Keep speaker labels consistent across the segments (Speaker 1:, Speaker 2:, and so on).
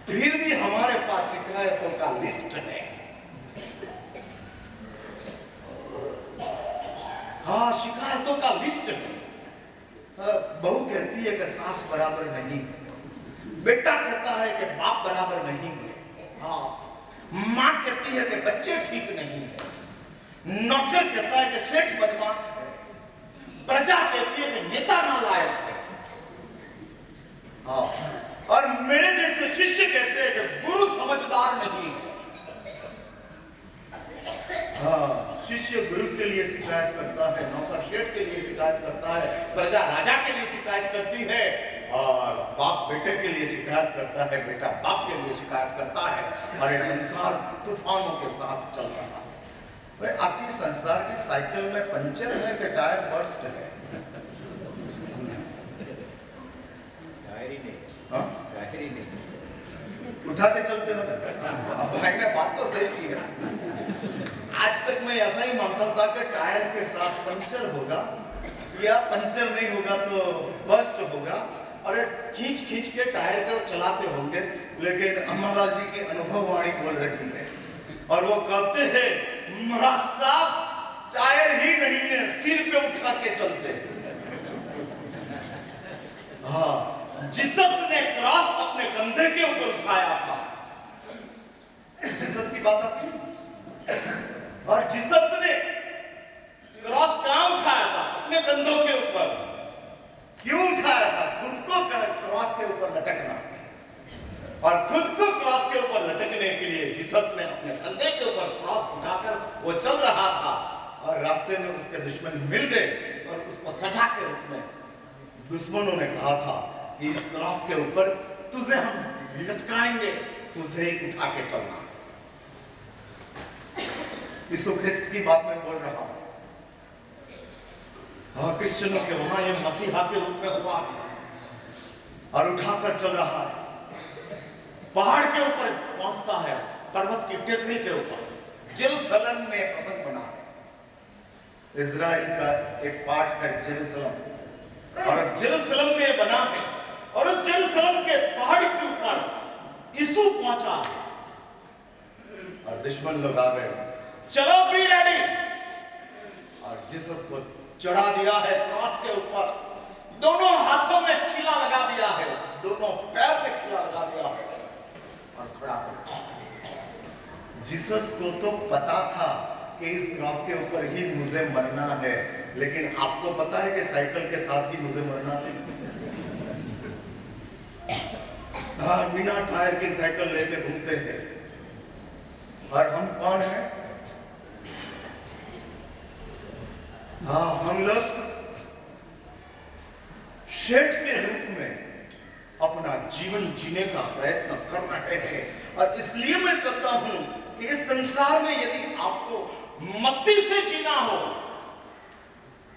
Speaker 1: फिर भी हमारे पास शिकायतों का लिस्ट है। हाँ, शिकायतों का लिस्ट है। बहू कहती है कि सास बराबर नहीं है, बेटा कहता है कि बाप बराबर नहीं है, हाँ, माँ कहती है कि बच्चे ठीक नहीं है, नौकर कहता है कि सेठ बदमाश है, प्रजा कहती है कि नेता नालायक है, हाँ, और मेरे जैसे शिष्य कहते हैं कि गुरु समझदार नहीं है। हाँ, शिष्य गुरु के लिए शिकायत करता है, नौकर शेठ के लिए शिकायत करता है, प्रजा राजा के लिए शिकायत करती है, और बाप बेटे के लिए शिकायत करता है, बेटा बाप के लिए शिकायत करता है, और ये संसार तूफानों के साथ चल रहा है। भाई, आपकी संसार की साइकिल में पंचर है कि टायर बर्स्ट है? हाँ? उठा के चलते हो। भाई ने बात तो सही की है। आज तक मैं ऐसा ही मानता था कि टायर के साथ पंचर होगा, या पंचर नहीं होगा तो बर्स्ट होगा, और खींच खींच के टायर को चलाते होंगे। लेकिन अम्मालाल जी की अनुभववाणी बोल रही है, और वो कहते हैं, महाराज साहब टायर ही नहीं है, सिर पे उठा के चलते हैं। हाँ, जीसस ने क्रॉस अपने कंधे के ऊपर उठाया था। जीसस की बात आती है, और जीसस ने क्रॉस कहां उठाया था? अपने कंधों के ऊपर। क्यों उठाया था? खुद को क्रॉस के ऊपर लटकना, और खुद को क्रॉस के ऊपर लटकने के लिए जीसस ने अपने कंधे के ऊपर क्रॉस उठाकर वो चल रहा था, और रास्ते में उसके दुश्मन मिल गए और उसको सजा के रूप में दुश्मनों ने कहा था कि इस क्रॉस के ऊपर तुझे हम लटकाएंगे, तुझे उठा के चलना। यीशु ख्रिस्त की बात मैं बोल रहा हूं। हाँ, क्रिश्चियनों के वहां ये मसीहा के रूप में हुआ है, और उठाकर चल रहा है। पहाड़ के ऊपर पहुंचता है, पर्वत की टेकरी के ऊपर। जेरूसलम में प्रसंग बना है। इजराइल का एक पार्ट है जेरूसलम, और जेरूसलम में बना है, और उस जेरूसलम के पहाड़ के ऊपर यीशु पहुंचा, और दुश्मन लोग आ गए, चलो बी रेडी, और जीसस को चढ़ा दिया है क्रॉस के ऊपर। दोनों हाथों में खिला लगा दिया है, दोनों पैर में खिला लगा दिया है, और खड़ा कर। जीसस को तो पता था कि इस क्रॉस के ऊपर ही मुझे मरना है, लेकिन आपको पता है कि साइकिल के साथ ही मुझे मरना है। हाँ, बिना टायर की साइकिल लेके घूमते हैं, और हम कौन हैं? हाँ, हम लोग शेठ के रूप में अपना जीवन जीने का प्रयत्न कर रहे हैं। और इसलिए मैं कहता हूं कि इस संसार में यदि आपको मस्ती से जीना हो,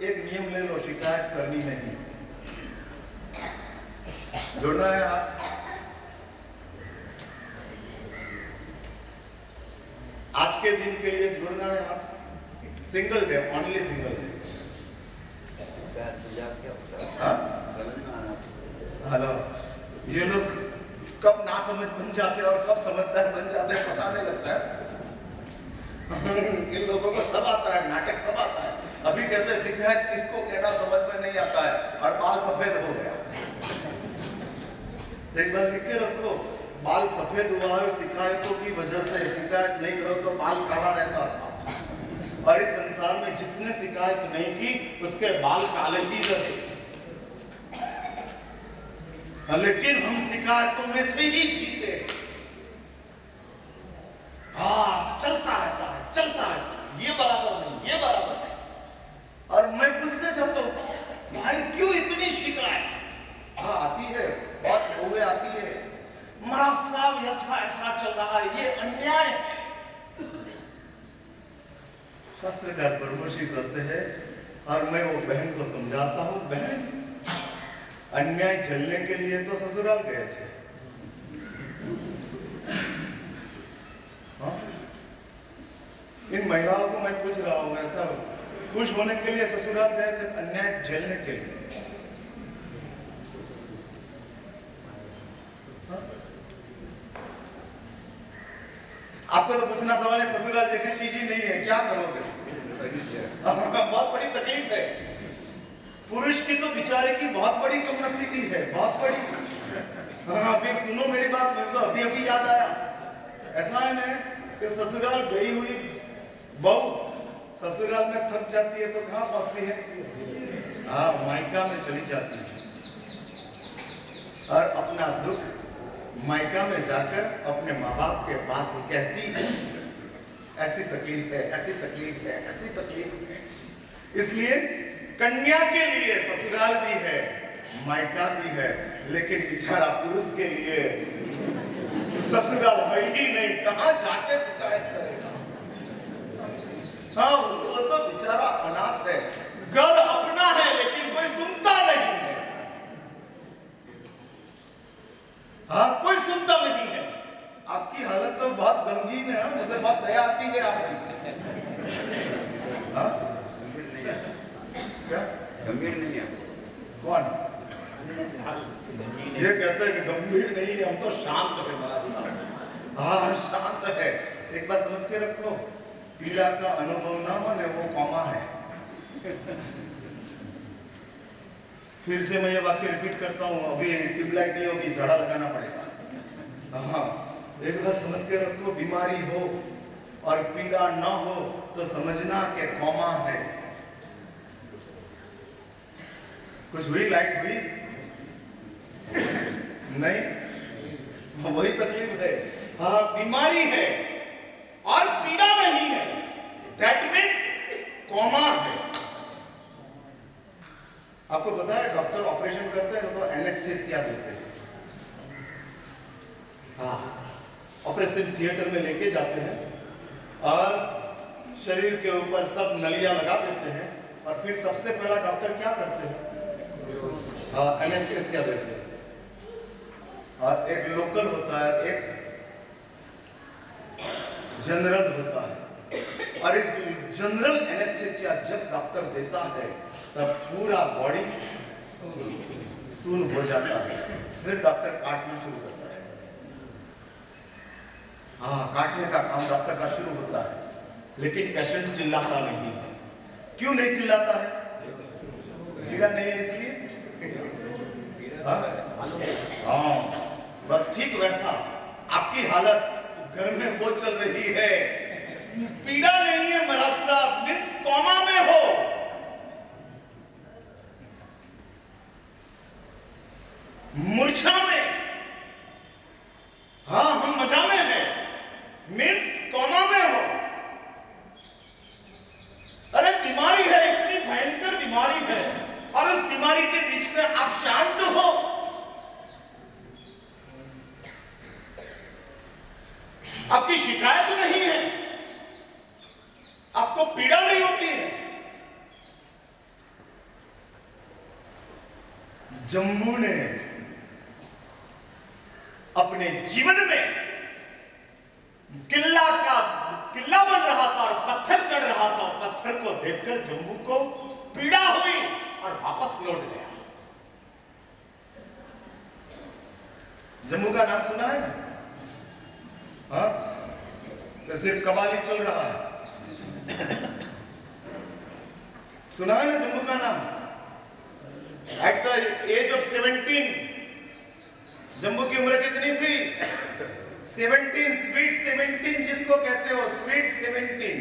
Speaker 1: एक नियम ले लो, शिकायत करनी नहीं। जोड़ना है हाथ। आज के दिन के लिए जोड़ना है हाथ। Single day, only single day. Hello, ये लोग कब ना समझ बन जाते हैं और कब समझदार बन जाते हैं पता नहीं लगता है। इन लोगों को सब आता है, नाटक सब आता है। अभी कहते हैं शिकायत किसको कहना समझ में नहीं आता है, और बाल सफेद हो गया। एक बार लिख के रखो, बाल सफेद हुआ है शिकायतों की वजह से। शिकायत नहीं करो तो बाल काला रहता था, और इस संसार में जिसने शिकायत नहीं की उसके बाल काले ही रहे। लेकिन हम शिकायतों में से ही जीते। हाँ, चलता रहता है, चलता रहता है, ये बराबर नहीं, ये बराबर नहीं। और मैं पूछते जब तो भाई क्यों इतनी शिकायत? हाँ, आती है, बहुत हुए आती है, महाराज साहब ऐसा ऐसा चल रहा है, ये अन्याय है। शास्त्रकार परमर्शी कहते हैं, और मैं वो बहन को समझाता हूँ, बहन अन्याय झेलने के लिए तो ससुराल गए थे। हाँ? इन महिलाओं को मैं पूछ रहा हूँ, ऐसा खुश होने के लिए ससुराल गए थे, अन्याय झेलने के लिए? हाँ? आपको तो पूछना सवाल है, ससुराल जैसी चीज ही नहीं है, क्या करोगे? बहुत बड़ी तकलीफ है। पुरुष की तो बेचारे की बहुत बड़ी कमनसीबी है, बहुत बड़ी। हाँ, अभी सुनो मेरी बात, मुझे तो अभी अभी याद आया। ऐसा है ना कि ससुराल गई हुई बहू ससुराल में थक जाती है तो कहाँ पहुंचती है? हाँ, मायका में चली जाती है और अपना दुख मायका में जाकर अपने माँ बाप के पास कहती है, ऐसी तकलीफ है, ऐसी तकलीफ है, ऐसी तकलीफ है। इसलिए कन्या के लिए ससुराल भी है, मायका भी है, लेकिन बेचारा पुरुष के लिए ससुराल है ही नहीं, कहाँ जाके शिकायत करेगा? हाँ, वो तो बेचारा अनाथ है, घर अपना है लेकिन कोई सुनता नहीं है। हाँ, कोई सुनता नहीं है। आपकी हालत तो बहुत गमगीन है, मुझे बहुत दया आती है आपकी। हाँ? क्या
Speaker 2: गंभीर नहीं है?
Speaker 1: कौन ये कहते हैं कि गंभीर नहीं है? हम तो शांत है, बड़ा शांत। हाँ, शांत है। एक बात समझ के रखो, पीड़ा का अनुभव ना हो ना, वो कौमा है। फिर से मैं ये वाक्य रिपीट करता हूँ, अभी ट्यूबलाइट नहीं होगी, झाड़ा लगाना पड़ेगा। हाँ, एक बात समझ के रखो, बीमारी हो और पीड़ा ना हो तो समझना कि कौमा है। कुछ हुई? लाइट हुई? नहीं, वही तकलीफ है। हाँ, बीमारी है और पीड़ा नहीं है, दैट मीन्स कौमा है। आपको पता है डॉक्टर ऑपरेशन करते हैं तो एनेस्थेसिया देते हैं। हाँ, ऑपरेशन थिएटर में लेके जाते हैं और शरीर के ऊपर सब नलियां लगा देते हैं और फिर सबसे पहला डॉक्टर क्या करते हैं? हाँ, एनेस्थेसिया देते हैं। और एक लोकल होता है, एक जनरल होता है, और इस जनरल एनेस्थेसिया जब डॉक्टर देता है तब पूरा बॉडी सुन हो जाता है। फिर डॉक्टर काटना शुरू करता है। हाँ, काटने का काम डॉक्टर का शुरू होता है, लेकिन पेशेंट चिल्लाता नहीं है। क्यों नहीं चिल्लाता है? पीड़ा नहीं है इसलिए। हाँ, बस ठीक वैसा आपकी हालत घर में वो चल रही है, पीड़ा नहीं है, महाराज साहब, मीन्स कौमा में हो। मूर्छा में, हाँ हम मजा में हैं, मीन्स कौमा में हो। अरे बीमारी है, इतनी भयंकर बीमारी है और उस बीमारी के बीच में आप शांत हो। आपकी शिकायत नहीं है, आपको पीड़ा नहीं होती है। जम्बू ने अपने जीवन में किला बन रहा था और पत्थर चढ़ रहा था, पत्थर को देखकर जम्बू को पीड़ा हुई और वापस लौट गया। जम्बू का नाम सुना है? हाँ, तो सिर्फ कबाली चल रहा है। सुना है ना जम्बू का नाम? At the age of 17, Jambu की उम्र कितनी थी? 17, स्वीट 17 जिसको कहते हो, स्वीट 17।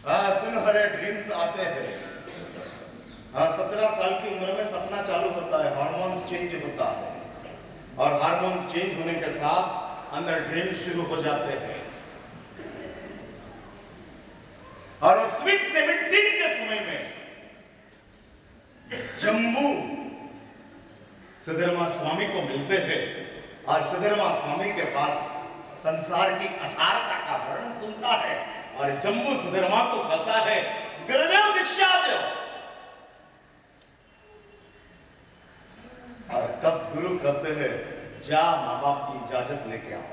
Speaker 1: हाँ, सुनहरे ड्रीम्स आते हैं। हाँ, 17 साल की उम्र में सपना चालू होता है, हार्मोन्स चेंज होता है और हार्मोन्स चेंज होने के साथ अंदर ड्रीम्स शुरू हो जाते हैं। और उस स्वीट 17 के समय में जम्बू सिद्धर्मा स्वामी को मिलते हैं और सिद्धर्मा स्वामी के पास संसार की असारता का वर्णन सुनता है और जम्बू सिद्धर्मा को कहता है, गुरुदेव दीक्षा दो। और तब गुरु कहते हैं, जा माँ बाप की इजाजत लेके आओ।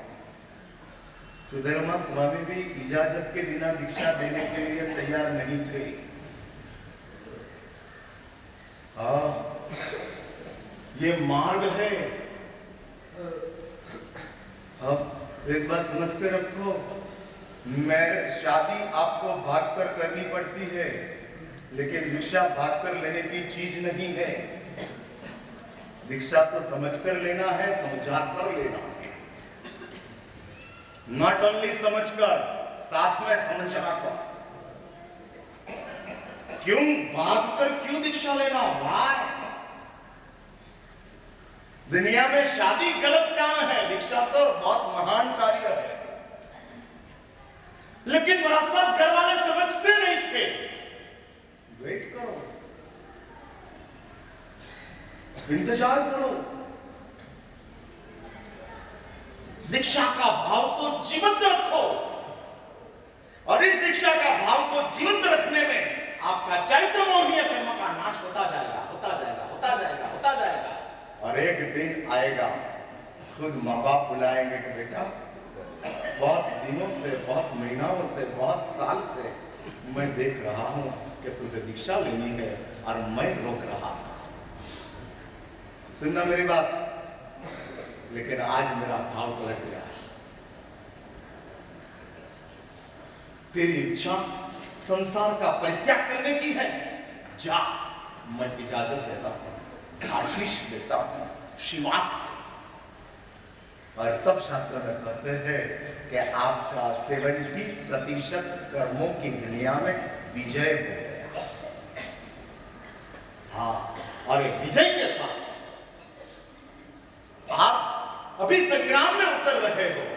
Speaker 1: सिद्धर्मा स्वामी भी इजाजत के बिना दीक्षा देने के लिए तैयार नहीं थे। ये मार्ग है। अब एक बात समझ के रखो, मैरिज शादी आपको भागकर करनी पड़ती है, लेकिन दीक्षा भागकर लेने की चीज नहीं है। दीक्षा तो समझकर लेना है, समझा कर लेना है। नॉट ओनली समझकर, साथ में समझा कर। क्यों भागकर क्यों दीक्षा लेना? वाई? दुनिया में शादी गलत काम है, दीक्षा तो बहुत महान कार्य है। लेकिन मेरा सब घर वाले समझते नहीं थे। वेट करो, इंतजार करो, दीक्षा का भाव को जीवंत रखो, और इस दीक्षा का भाव को जीवंत रखने में आपका चरित्र मोहनीय कर्म का नाश होता जाएगा, होता जाएगा, होता जाएगा, होता जाएगा। और एक दिन आएगा, खुद माँ बाप बुलाएंगे कि बेटा, बहुत दिनों से, बहुत महीनों से, बहुत साल से मैं देख रहा हूं कि तुझे दीक्षा लेनी है और मैं रोक रहा था। सुनना मेरी बात, लेकिन आज मेरा भाव पलट गया। तेरी इच्छा संसार का परित्याग करने की है, जा, मैं इजाजत देता हूं, आशीष देता हूं, शिवास। और तब शास्त्र में कहते हैं कि आपका 70% कर्मों की दुनिया में विजय हो गया। हाँ, और विजय के साथ आप अभी संग्राम में उतर रहे हो।